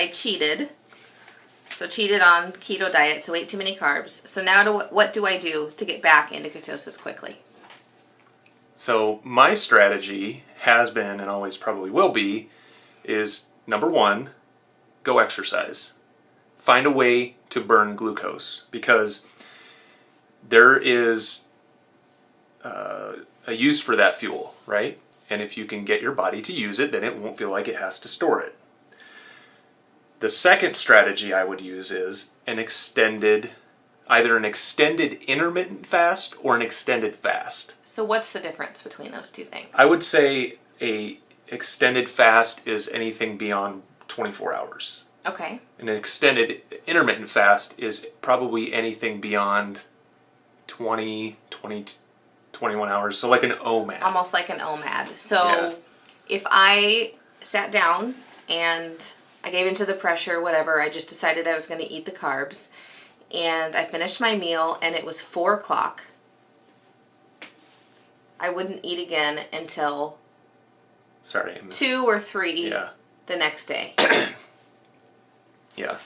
I cheated. So cheated on keto diet, so ate too many carbs. So now what do I do to get back into ketosis quickly? So my strategy has been, and always probably will be, is number one, go exercise. Find a way to burn glucose, because there is a use for that fuel, right? And if you can get your body to use it, then it won't feel like it has to store it. The second strategy I would use is either an extended intermittent fast or an extended fast. So what's the difference between those two things? I would say a extended fast is anything beyond 24 hours. Okay. An extended intermittent fast is probably anything beyond 21 hours. So like an OMAD. Almost like an OMAD. So Yeah. if I sat down and I gave into the pressure, whatever, I just decided I was going to eat the carbs, and I finished my meal and it was 4 o'clock, I wouldn't eat again until 2 or 3 the next day. Yeah.